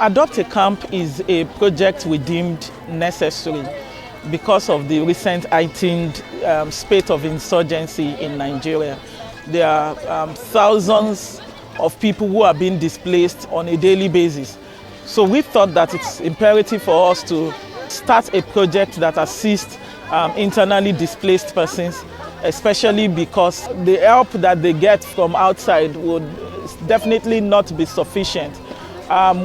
Adopt a Camp is a project we deemed necessary because of the recent heightened spate of insurgency in Nigeria. There are thousands of people who are being displaced on a daily basis. So we thought that it's imperative for us to start a project that assists internally displaced persons, especially because the help that they get from outside would definitely not be sufficient.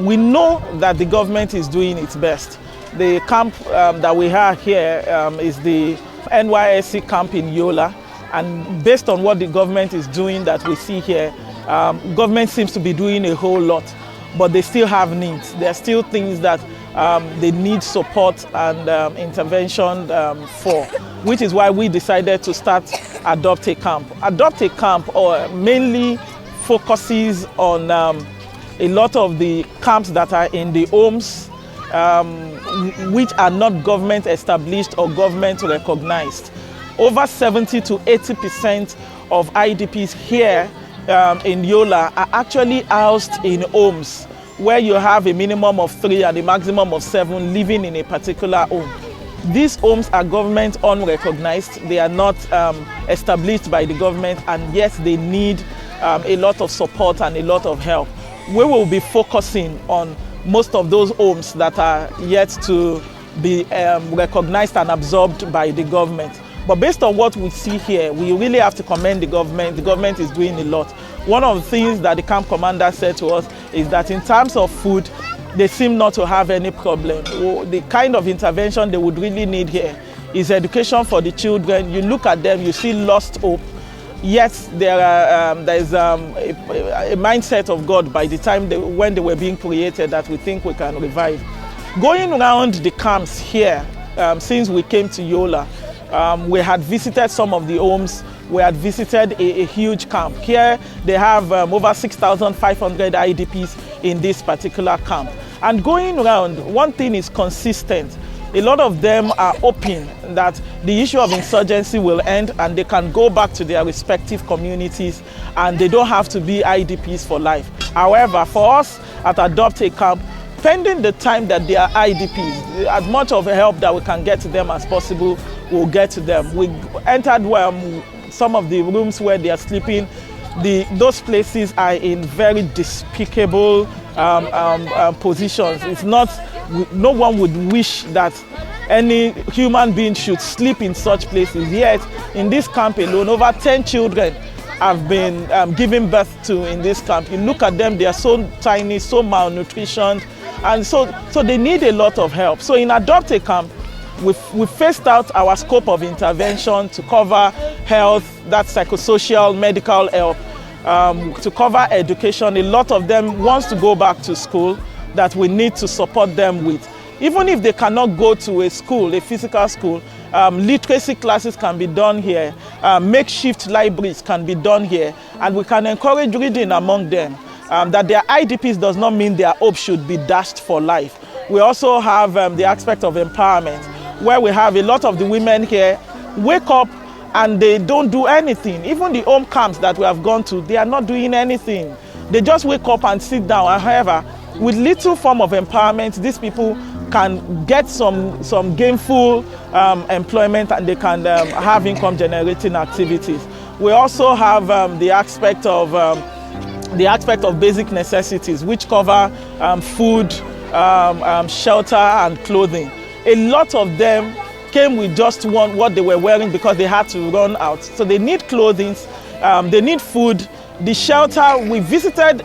We know that the government is doing its best. The camp that we have here is the NYSC camp in Yola, and based on what the government is doing that we see here, government seems to be doing a whole lot, but they still have needs. There are still things that they need support and intervention for, which is why we decided to start Adopt a Camp. Adopt a Camp mainly focuses on a lot of the camps that are in the homes which are not government established or government recognized. Over 70 to 80% of IDPs here in Yola are actually housed in homes where you have a minimum of 3 and a maximum of 7 living in a particular home. These homes are government unrecognized. They are not established by the government, and yet they need a lot of support and a lot of help. We will be focusing on most of those homes that are yet to be recognized and absorbed by the government. But based on what we see here, we really have to commend the government. The government is doing a lot. One of the things that the camp commander said to us is that in terms of food, they seem not to have any problem. The kind of intervention they would really need here is education for the children. You look at them, you see lost hope. Yet there is a mindset of God by the time when they were being created that we think we can revive. Going around the camps here, since we came to Yola, we had visited some of the homes. We had visited a huge camp. Here they have over 6,500 IDPs in this particular camp. And going around, one thing is consistent. A lot of them are hoping that the issue of insurgency will end and they can go back to their respective communities and they don't have to be IDPs for life. However, for us at Adopt a Camp, pending the time that they are IDPs, as much of help that we can get to them as possible, we'll get to them. We entered some of the rooms where they are sleeping. Those places are in very despicable positions. It's not, no one would wish that any human being should sleep in such places. Yet, in this camp alone, over 10 children have been given birth to in this camp. You look at them, they are so tiny, so malnutritioned, and so they need a lot of help. So in Adopt a Camp, we phased out our scope of intervention to cover health, that's psychosocial, medical help, to cover education. A lot of them wants to go back to school that we need to support them with. Even if they cannot go to a school, a physical school, literacy classes can be done here, makeshift libraries can be done here, and we can encourage reading among them. That their IDPs does not mean their hope should be dashed for life. We also have the aspect of empowerment, where we have a lot of the women here wake up and they don't do anything. Even the home camps that we have gone to, they are not doing anything. They just wake up and sit down. However, with little form of empowerment, these people can get some gainful employment and they can have income generating activities. We also have the aspect of basic necessities, which cover food, shelter and clothing. A lot of them came with just what they were wearing because they had to run out. So they need clothing, they need food, the shelter. We visited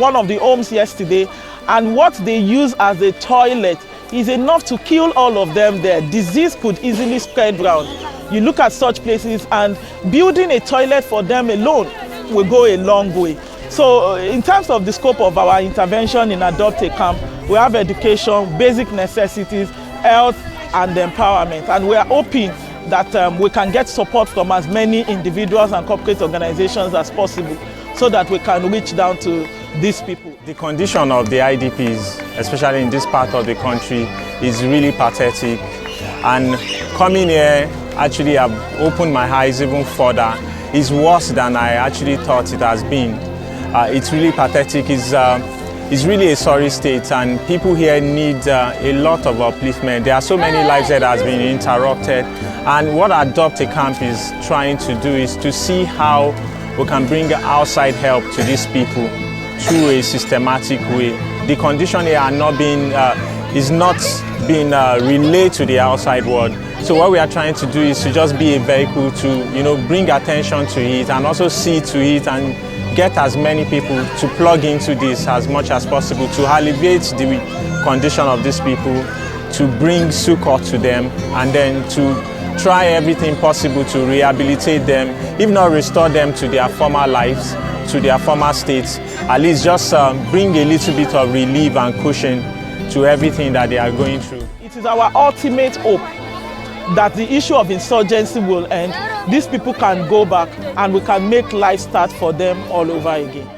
one of the homes yesterday, and what they use as a toilet is enough to kill all of them there. Disease could easily spread around. You look at such places, and building a toilet for them alone will go a long way. So in terms of the scope of our intervention in Adopt a Camp, we have education, basic necessities, health, and empowerment. And we are hoping that we can get support from as many individuals and corporate organizations as possible so that we can reach down to these people. The condition of the IDPs, especially in this part of the country, is really pathetic. And coming here, actually, have opened my eyes even further. It's worse than I actually thought it has been. It's really pathetic. It's is really a sorry state, and people here need a lot of upliftment. There are so many lives that has been interrupted, and what Adopt a Camp is trying to do is to see how we can bring outside help to these people through a systematic way. The condition here are not being is not being relayed to the outside world. So what we are trying to do is to just be a vehicle to, bring attention to it and also see to it and get as many people to plug into this as much as possible to alleviate the condition of these people, to bring succor to them, and then to try everything possible to rehabilitate them, if not restore them to their former lives, to their former states, at least just bring a little bit of relief and cushion to everything that they are going through. It is our ultimate hope that the issue of insurgency will end, these people can go back and we can make life start for them all over again.